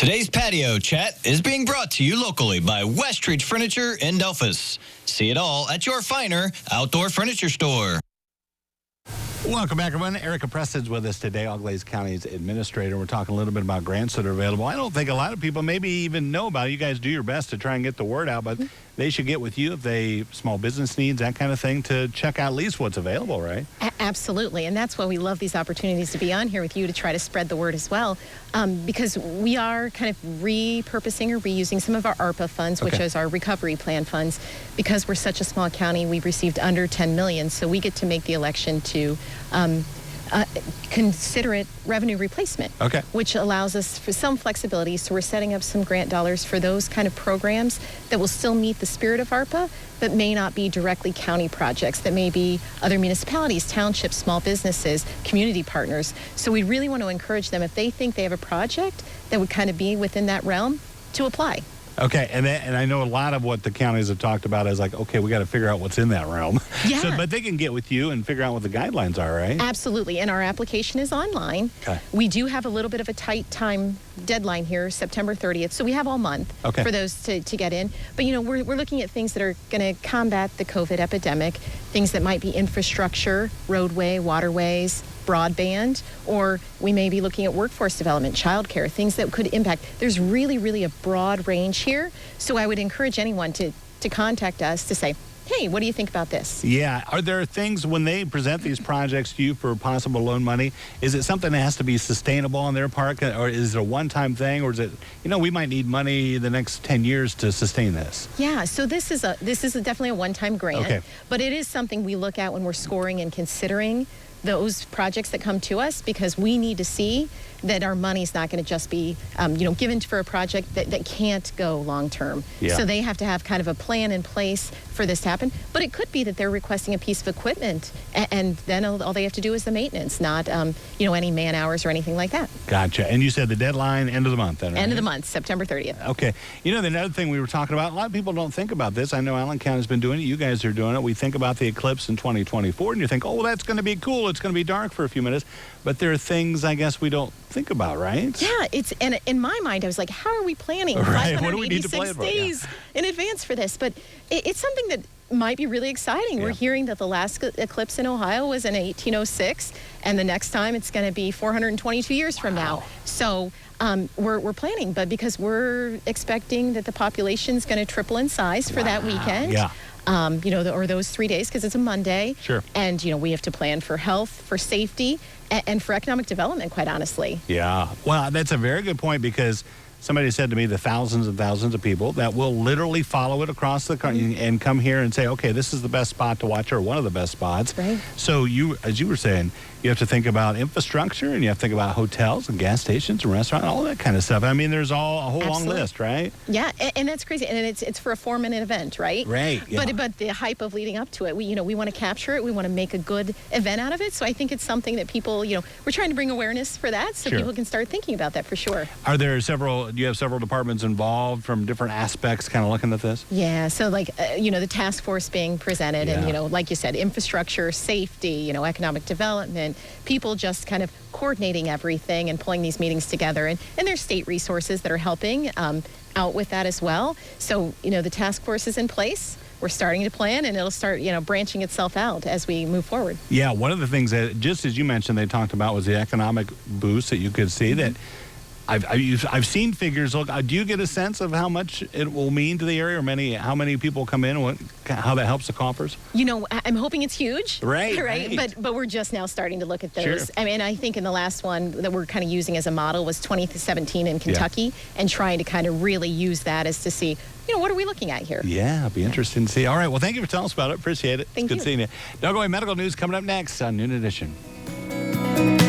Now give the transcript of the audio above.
Today's patio chat is being brought to you locally by Westridge Furniture in Delphus. See it all at your finer outdoor furniture store. Welcome back, everyone. Erica Preston's with us today, Auglaize County's administrator. We're talking a little bit about grants that are available. I don't think a lot of people maybe even know about it. You guys do your best to try and get the word out, but they should get with you if they, small business needs, that kind of thing, to check out at least what's available, right? Absolutely, and that's why we love these opportunities to be on here with you to try to spread the word as well, because we are kind of repurposing or reusing some of our ARPA funds, which is our recovery plan funds. Because we're such a small county, we've received under $10 million, so we get to make the election to consider it revenue replacement, which allows us for some flexibility. So we're setting up some grant dollars for those kind of programs that will still meet the spirit of ARPA, but may not be directly county projects, that may be other municipalities, townships, small businesses, community partners. So we really want to encourage them, if they think they have a project that would kind of be within that realm, to apply. Okay, and I know a lot of what the counties have talked about is like, okay, we got to figure out what's in that realm. Yeah. So, but they can get with you and figure out what the guidelines are, right? Absolutely, and our application is online. Okay. We do have a little bit of a tight time deadline here, September 30th, so we have all month for those to get in. But, you know, we're looking at things that are going to combat the COVID epidemic, things that might be infrastructure, roadway, waterways, broadband, or we may be looking at workforce development, childcare, things that could impact. There's really, really a broad range here. So I would encourage anyone to contact us to say, hey, what do you think about this? Yeah. Are there things when they present these projects to you for possible loan money, is it something that has to be sustainable on their part, or is it a one-time thing, or is it, you know, we might need money the next 10 years to sustain this? Yeah, so this is definitely a one-time grant, but it is something we look at when we're scoring and considering those projects that come to us, because we need to see that our money's not going to just be, given for a project that can't go long term. Yeah. So they have to have kind of a plan in place for this to happen. But it could be that they're requesting a piece of equipment, and then all they have to do is the maintenance, not any man hours or anything like that. Gotcha. And you said the deadline, end of the month, then, right? End of the month, September 30th. Okay. You know, the other thing we were talking about, a lot of people don't think about this. I know Allen County's been doing it. You guys are doing it. We think about the eclipse in 2024, and you think, oh, well, that's going to be cool. It's going to be dark for a few minutes. But there are things, I guess, we don't think about, right? Yeah, and in my mind, I was like, how are we planning 586 days in advance for this? But it's something that might be really exciting. Yeah. We're hearing that the last eclipse in Ohio was in 1806, and the next time it's going to be 422 years from now. So we're planning, but because we're expecting that the population's going to triple in size for that weekend. Yeah. Or those 3 days, because it's a Monday. Sure. And, we have to plan for health, for safety, and for economic development, quite honestly. Yeah. Well, that's a very good point, because somebody said to me the thousands and thousands of people that will literally follow it across the country and come here and say, okay, this is the best spot to watch, or one of the best spots. Right. So as you were saying, you have to think about infrastructure, and you have to think about hotels and gas stations and restaurants, all that kind of stuff. I mean, there's a whole long list, right? Yeah, and that's crazy. And it's for a 4-minute event, right? Right. Yeah. But the hype of leading up to it, we want to capture it. We want to make a good event out of it. So I think it's something that people, we're trying to bring awareness for that, so people can start thinking about that for sure. Do you have several departments involved from different aspects kind of looking at this? Yeah, so the task force being presented, and like you said, infrastructure, safety, economic development, people just kind of coordinating everything and pulling these meetings together, and there's state resources that are helping out with that as well. So the task force is in place. We're starting to plan, and it'll start, branching itself out as we move forward. Yeah, one of the things that, just as you mentioned, they talked about was the economic boost that you could see that I've seen figures. Look, do you get a sense of how much it will mean to the area, or how many people come in, how that helps the coffers? I'm hoping it's huge. Right. But we're just now starting to look at those. Sure. I mean, I think in the last one that we're kind of using as a model was 2017 in Kentucky, and trying to kind of really use that as to see, what are we looking at here? Yeah, it'll be interesting to see. All right, well, thank you for telling us about it. Appreciate it. Thank you. Good seeing you. Don't go away. Medical news coming up next on Noon Edition.